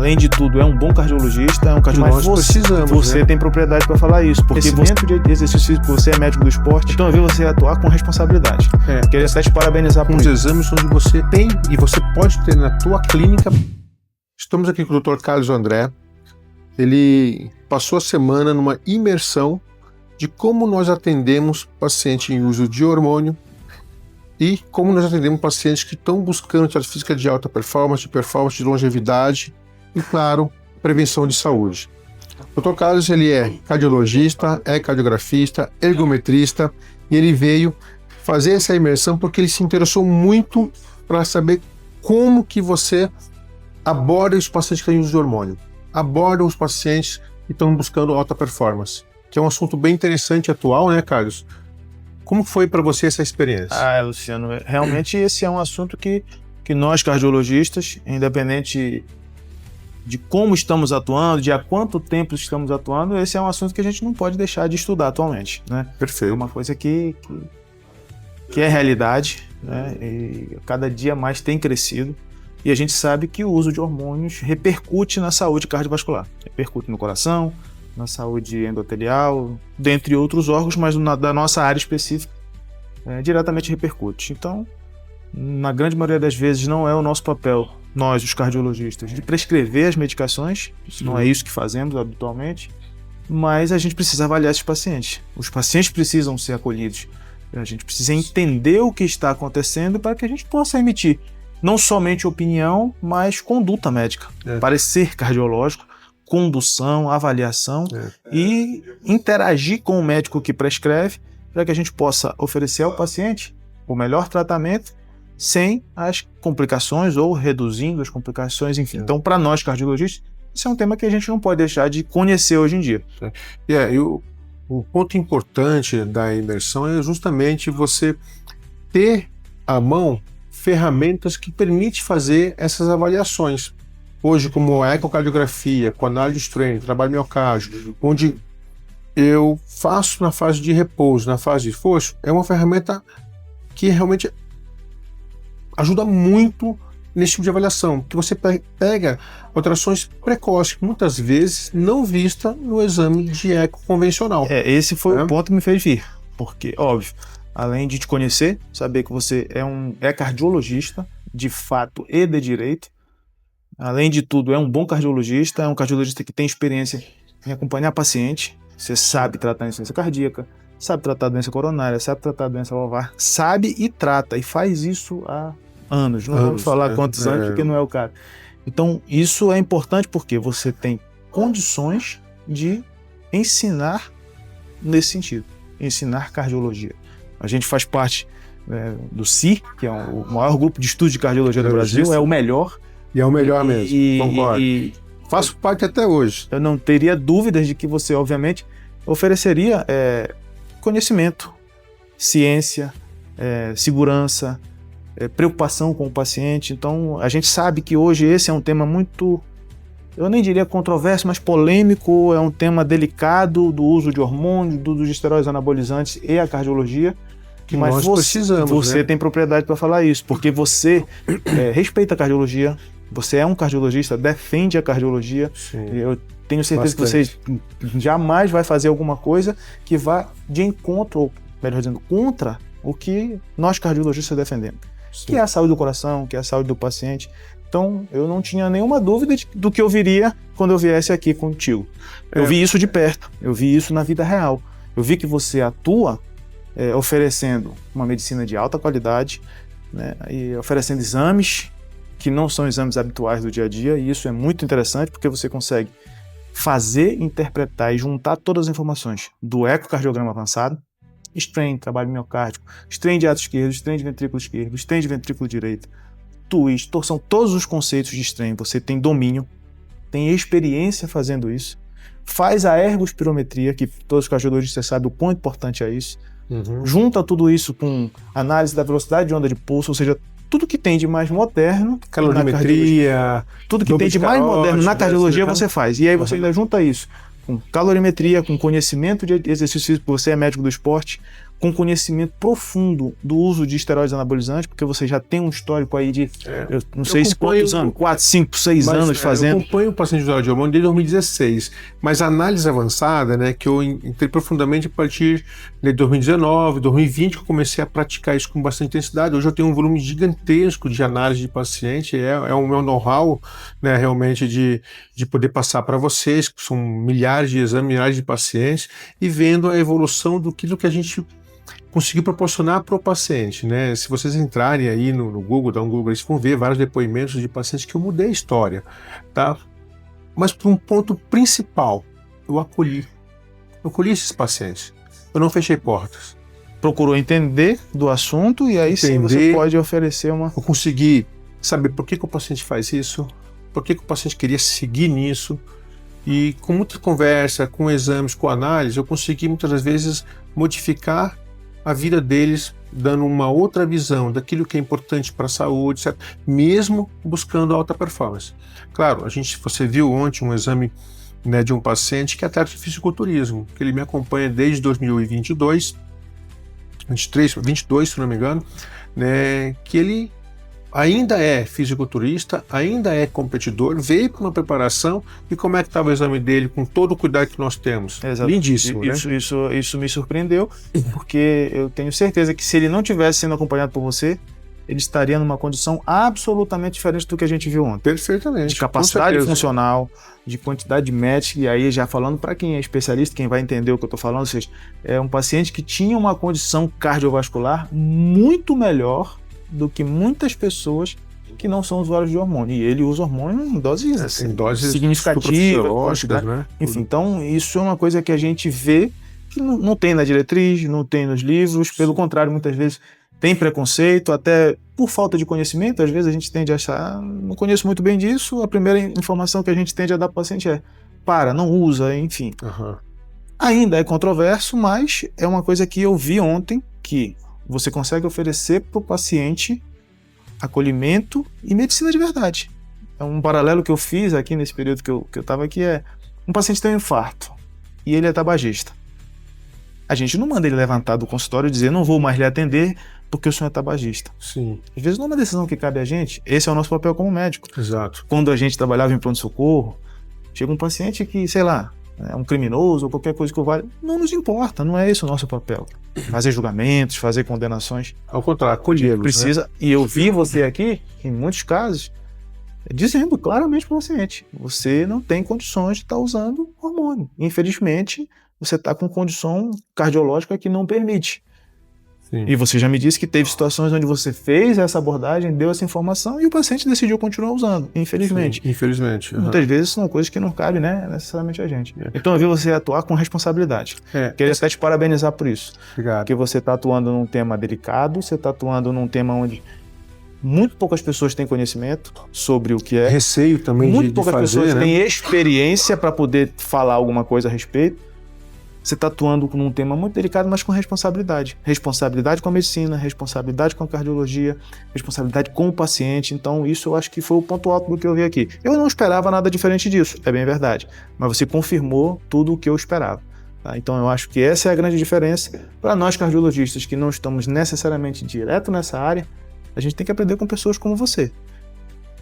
além de tudo, é um bom cardiologista, é um cardiologista. Nós precisamos, você tem propriedade para falar isso, porque dentro de exercício físico, você é médico do esporte, então eu vi você atuar com responsabilidade. Queria até te parabenizar por uns exames onde você tem e você pode ter na tua clínica. Estamos aqui com o Dr. Carlos André. Ele passou a semana numa imersão de como nós atendemos paciente em uso de hormônio e como nós atendemos pacientes que estão buscando atividade física de alta performance, de longevidade e, claro, prevenção de saúde. O Dr. Carlos, ele é cardiologista, é cardiografista, ergometrista, e ele veio fazer essa imersão porque ele se interessou muito para saber como que você aborda os pacientes que têm uso de hormônio, aborda os pacientes que estão buscando alta performance, que é um assunto bem interessante e atual, né, Carlos? Como foi para você essa experiência? Luciano, realmente esse é um assunto que nós cardiologistas, independente de como estamos atuando, de há quanto tempo estamos atuando, esse é um assunto que a gente não pode deixar de estudar atualmente, né? Perfeito. É uma coisa que é realidade, né? E cada dia mais tem crescido, e a gente sabe que o uso de hormônios repercute na saúde cardiovascular, repercute no coração, na saúde endotelial, dentre outros órgãos, mas da nossa área específica, diretamente repercute. Então, na grande maioria das vezes, não é o nosso papel, nós, os cardiologistas, de prescrever as medicações, não é isso que fazemos habitualmente, mas a gente precisa avaliar esses pacientes. Os pacientes precisam ser acolhidos, a gente precisa entender o que está acontecendo para que a gente possa emitir não somente opinião, mas conduta médica, parecer cardiológico, condução, avaliação e interagir com o médico que prescreve para que a gente possa oferecer ao paciente o melhor tratamento sem as complicações ou reduzindo as complicações, enfim. Então, para nós cardiologistas, esse é um tema que a gente não pode deixar de conhecer hoje em dia. O ponto importante da imersão é justamente você ter à mão ferramentas que permitem fazer essas avaliações. Hoje, como a ecocardiografia, com análise de strain, trabalho miocárdio, onde eu faço na fase de repouso, na fase de esforço, é uma ferramenta que realmente ajuda muito nesse tipo de avaliação, que você pega alterações precoces, muitas vezes não vista no exame de eco convencional. Esse foi o ponto que me fez vir, porque, óbvio, além de te conhecer, saber que você é cardiologista, de fato e de direito, além de tudo, é um bom cardiologista, é um cardiologista que tem experiência em acompanhar paciente, você sabe tratar a insuficiência cardíaca, sabe tratar a doença coronária, sabe tratar a doença valvar, sabe e trata, e faz isso há anos, não vamos falar quantos anos, porque não é o caso. Então, isso é importante porque você tem condições de ensinar nesse sentido, ensinar cardiologia. A gente faz parte do CI, que é o maior grupo de estudos de cardiologia do Brasil, é o melhor. E é o melhor mesmo, concordo. Faço parte até hoje. Eu não teria dúvidas de que você, obviamente, ofereceria conhecimento, ciência, segurança, preocupação com o paciente. Então, a gente sabe que hoje esse é um tema muito, eu nem diria controverso, mas polêmico, é um tema delicado do uso de hormônios, do uso de esteroides anabolizantes e a cardiologia. Mas nós precisamos, você tem propriedade para falar isso, porque você respeita a cardiologia, você é um cardiologista, defende a cardiologia. Sim, eu tenho certeza que você jamais vai fazer alguma coisa que vá de encontro, ou melhor dizendo, contra o que nós cardiologistas defendemos. Sim. Que é a saúde do coração, que é a saúde do paciente. Então, eu não tinha nenhuma dúvida do que eu viria quando eu viesse aqui contigo. Eu vi isso de perto, eu vi isso na vida real. Eu vi que você atua oferecendo uma medicina de alta qualidade, né, e oferecendo exames que não são exames habituais do dia a dia, e isso é muito interessante porque você consegue fazer, interpretar e juntar todas as informações do ecocardiograma avançado, strain, trabalho miocárdico, strain de ato esquerdo, strain de ventrículo esquerdo, strain de ventrículo direito, twist, torção, todos os conceitos de strain, você tem domínio, tem experiência fazendo isso, faz a ergospirometria, que todos os cardiologistas sabem o quão importante é isso, junta tudo isso com análise da velocidade de onda de pulso, ou seja, tudo que tem de mais moderno, calorimetria, tudo que tem de mais moderno na cardiologia você faz. E aí você ainda junta isso com calorimetria, com conhecimento de exercício físico, você é médico do esporte, com conhecimento profundo do uso de esteroides anabolizantes, porque você já tem um histórico aí de, eu não sei se quantos anos, 4, 5, 6 anos fazendo. Eu acompanho o paciente usuário de hormônio desde 2016, mas a análise avançada, né, que eu entrei profundamente a partir de 2019, 2020, que eu comecei a praticar isso com bastante intensidade. Hoje eu tenho um volume gigantesco de análise de paciente, é o meu know-how, né, realmente de poder passar para vocês, que são milhares de exames, milhares de pacientes, e vendo a evolução do que a gente conseguir proporcionar para o paciente, né? Se vocês entrarem aí no Google, dá um Google, vocês vão ver vários depoimentos de pacientes que eu mudei a história, tá? Mas por um ponto principal, eu acolhi esses pacientes, eu não fechei portas. Procurou entender do assunto e aí sim você pode oferecer uma... Eu consegui saber por que o paciente faz isso, por que o paciente queria seguir nisso, e com muita conversa, com exames, com análise, eu consegui muitas das vezes modificar a vida deles, dando uma outra visão daquilo que é importante para a saúde, certo? Mesmo buscando alta performance. Claro, você viu ontem um exame, né, de um paciente que é atleta de fisiculturismo, que ele me acompanha desde 2022, 22, se não me engano, né, que ele ainda é fisiculturista, ainda é competidor, veio com uma preparação, e como é que estava o exame dele, com todo o cuidado que nós temos? Exato. Lindíssimo, né? Isso me surpreendeu, porque eu tenho certeza que se ele não tivesse sendo acompanhado por você, ele estaria numa condição absolutamente diferente do que a gente viu ontem. Perfeitamente. De capacidade funcional, de quantidade de match, e aí já falando para quem é especialista, quem vai entender o que eu estou falando, ou seja, é um paciente que tinha uma condição cardiovascular muito melhor do que muitas pessoas que não são usuários de hormônio. E ele usa hormônio em doses significativas, né? Enfim, então isso é uma coisa que a gente vê que não tem na diretriz, não tem nos livros, pelo contrário, muitas vezes tem preconceito, até por falta de conhecimento. Às vezes a gente tende a achar, não conheço muito bem disso, a primeira informação que a gente tende a dar para o paciente é não usa, enfim. Uhum. Ainda é controverso, mas é uma coisa que eu vi ontem, que você consegue oferecer para o paciente acolhimento e medicina de verdade. É um paralelo que eu fiz aqui nesse período que eu estava aqui, um paciente tem um infarto e ele é tabagista. A gente não manda ele levantar do consultório e dizer, não vou mais lhe atender porque o senhor é tabagista. Sim. Às vezes não é uma decisão que cabe a gente, esse é o nosso papel como médico. Exato. Quando a gente trabalhava em pronto-socorro, chega um paciente que, sei lá, é um criminoso ou qualquer coisa que o valha, não nos importa, não é esse o nosso papel. Fazer julgamentos, fazer condenações. Ao contrário, acolhê-los. Precisa, né? E eu vi você aqui, em muitos casos, dizendo claramente para o paciente, você não tem condições de estar usando hormônio. Infelizmente, você está com condição cardiológica que não permite. Sim. E você já me disse que teve situações onde você fez essa abordagem, deu essa informação e o paciente decidiu continuar usando, infelizmente. Sim, infelizmente. Uhum. Muitas vezes são coisas que não cabem, né, necessariamente a gente. Então eu vi você atuar com responsabilidade. Queria até te parabenizar por isso. Obrigado. Porque você está atuando num tema delicado, você está atuando num tema onde muito poucas pessoas têm conhecimento sobre o que é. Receio também de fazer, muito poucas pessoas têm experiência para poder falar alguma coisa a respeito. Você está atuando num tema muito delicado, mas com responsabilidade. Responsabilidade com a medicina, responsabilidade com a cardiologia, responsabilidade com o paciente. Então isso eu acho que foi o ponto alto do que eu vi aqui. Eu não esperava nada diferente disso, é bem verdade. Mas você confirmou tudo o que eu esperava. Tá? Então eu acho que essa é a grande diferença. Para nós cardiologistas que não estamos necessariamente direto nessa área, a gente tem que aprender com pessoas como você.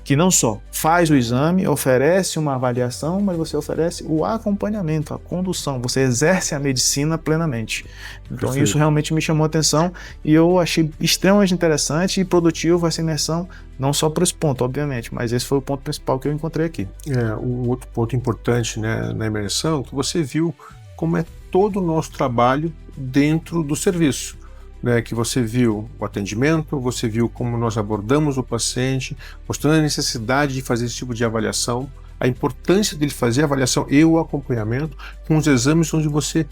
Que não só faz o exame, oferece uma avaliação, mas você oferece o acompanhamento, a condução, você exerce a medicina plenamente. Então Perfeito. Isso realmente me chamou a atenção e eu achei extremamente interessante e produtivo essa imersão, não só por esse ponto, obviamente, mas esse foi o ponto principal que eu encontrei aqui. Um outro ponto importante, né, na imersão, que você viu como é todo o nosso trabalho dentro do serviço. Né, que você viu o atendimento, você viu como nós abordamos o paciente, mostrando a necessidade de fazer esse tipo de avaliação, a importância dele fazer a avaliação e o acompanhamento com os exames onde você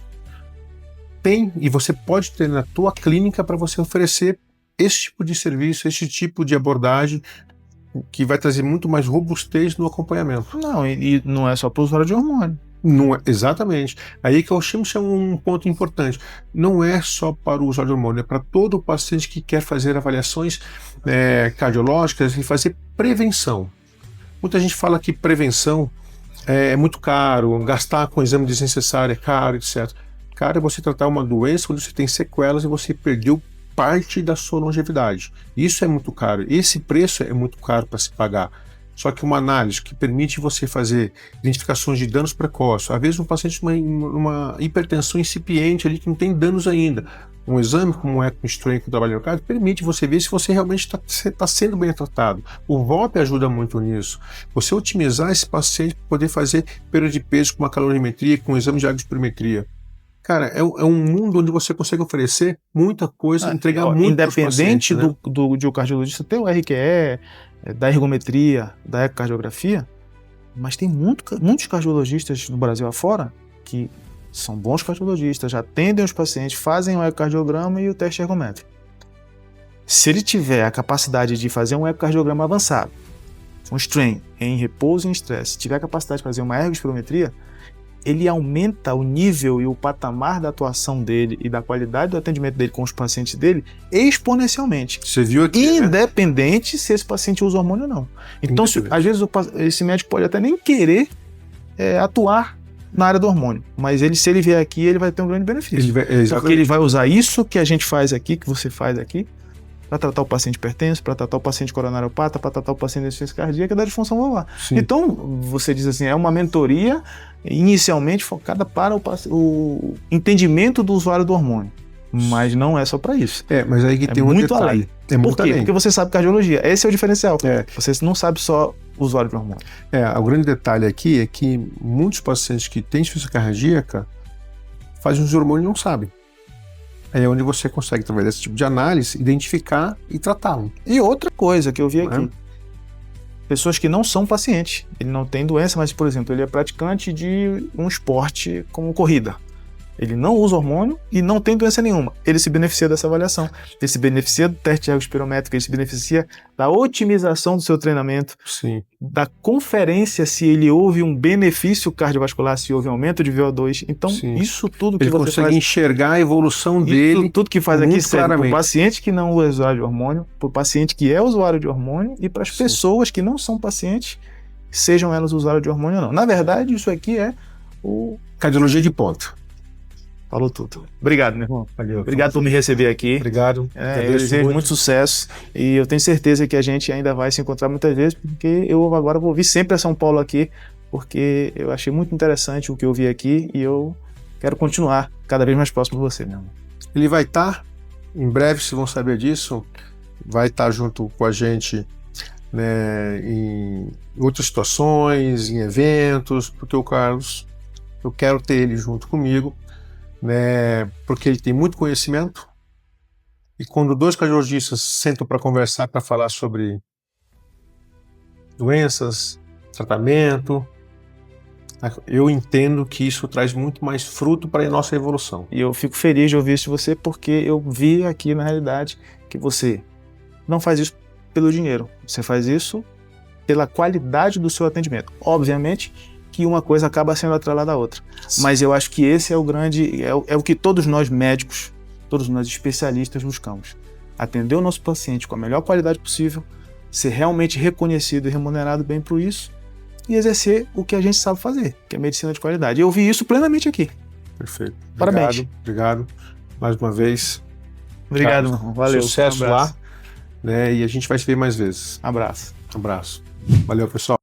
tem e você pode ter na tua clínica para você oferecer esse tipo de serviço, esse tipo de abordagem que vai trazer muito mais robustez no acompanhamento. Não, e não é só para o usuário de hormônio. Não é, exatamente. Aí que eu chamo um ponto importante. Não é só para o usuário de hormônio, é para todo o paciente que quer fazer avaliações cardiológicas e fazer prevenção. Muita gente fala que prevenção é muito caro, gastar com exame desnecessário é caro, etc. caro é você tratar uma doença onde você tem sequelas e você perdeu parte da sua longevidade. Isso é muito caro. Esse preço é muito caro para se pagar. Só que uma análise que permite você fazer identificações de danos precoces, às vezes um paciente com uma hipertensão incipiente ali que não tem danos ainda. Um exame como é com o estranho que trabalha no cardio permite você ver se você realmente está sendo bem tratado. O VOP ajuda muito nisso. Você otimizar esse paciente para poder fazer perda de peso com uma calorimetria, com um exame de agroespirometria. Cara, é um mundo onde você consegue oferecer muita coisa, entregar muito para os pacientes, independente né? de o cardiologista ter o RQE, da ergometria, da ecocardiografia, mas tem muitos cardiologistas no Brasil afora que são bons cardiologistas, já atendem os pacientes, fazem o ecocardiograma e o teste ergométrico. Se ele tiver a capacidade de fazer um ecocardiograma avançado, um strain em repouso e em estresse, se tiver a capacidade de fazer uma ergospirometria, ele aumenta o nível e o patamar da atuação dele e da qualidade do atendimento dele com os pacientes dele exponencialmente. Você viu aqui, independente se esse paciente usa hormônio ou não. Então, às vezes, esse médico pode até nem querer atuar na área do hormônio, mas se ele vier aqui, ele vai ter um grande benefício. Porque ele vai usar isso que a gente faz aqui, que você faz aqui, para tratar o paciente hipertenso, para tratar o paciente coronariopata, para tratar o paciente de insuficiência cardíaca da disfunção valvular. Então, você diz assim, é uma mentoria inicialmente focada para o entendimento do usuário do hormônio, mas não é só para isso. Mas aí que tem um muito detalhe. além. Por quê? Porque você sabe cardiologia. Esse é o diferencial. Você não sabe só o usuário de hormônio. O grande detalhe aqui é que muitos pacientes que têm insuficiência cardíaca fazem uso de hormônio e não sabem. Aí é onde você consegue, através desse tipo de análise, identificar e tratá-lo. E outra coisa que eu vi aqui, pessoas que não são pacientes, ele não tem doença, mas, por exemplo, ele é praticante de um esporte como corrida. Ele não usa hormônio e não tem doença nenhuma. Ele se beneficia dessa avaliação. Ele se beneficia do teste ergospirométrico, ele se beneficia da otimização do seu treinamento, da conferência se ele houve um benefício cardiovascular, se houve um aumento de VO2. Então, isso tudo que ele você consegue faz, enxergar a evolução dele. Tudo que faz aqui serve para o claramente. paciente que não é usuário de hormônio, para o paciente que é usuário de hormônio e para as pessoas que não são pacientes, sejam elas usuários de hormônio ou não. Na verdade, isso aqui é o cardiologia de ponta. Falou tudo. Obrigado, meu irmão. Valeu. Obrigado por me receber aqui. Obrigado. Eu desejo muito sucesso e eu tenho certeza que a gente ainda vai se encontrar muitas vezes, porque eu agora vou vir sempre a São Paulo aqui, porque eu achei muito interessante o que eu vi aqui e eu quero continuar cada vez mais próximo de você, meu irmão. Ele vai estar, em breve vocês vão saber disso, vai estar junto com a gente, né, em outras situações, em eventos, porque o Carlos, eu quero ter ele junto comigo, né, porque ele tem muito conhecimento e quando dois cardiologistas sentam para conversar, para falar sobre doenças, tratamento, eu entendo que isso traz muito mais fruto para a nossa evolução. E eu fico feliz de ouvir isso de você, porque eu vi aqui na realidade que você não faz isso pelo dinheiro, você faz isso pela qualidade do seu atendimento. Obviamente que uma coisa acaba sendo atrelada à outra. Mas eu acho que esse é o grande, é o que todos nós médicos, todos nós especialistas buscamos. Atender o nosso paciente com a melhor qualidade possível, ser realmente reconhecido e remunerado bem por isso e exercer o que a gente sabe fazer, que é medicina de qualidade. E eu vi isso plenamente aqui. Perfeito. Parabéns. Obrigado. Mais uma vez. Obrigado, irmão. Valeu. Sucesso lá. Né, e a gente vai se ver mais vezes. Abraço. Abraço. Valeu, pessoal.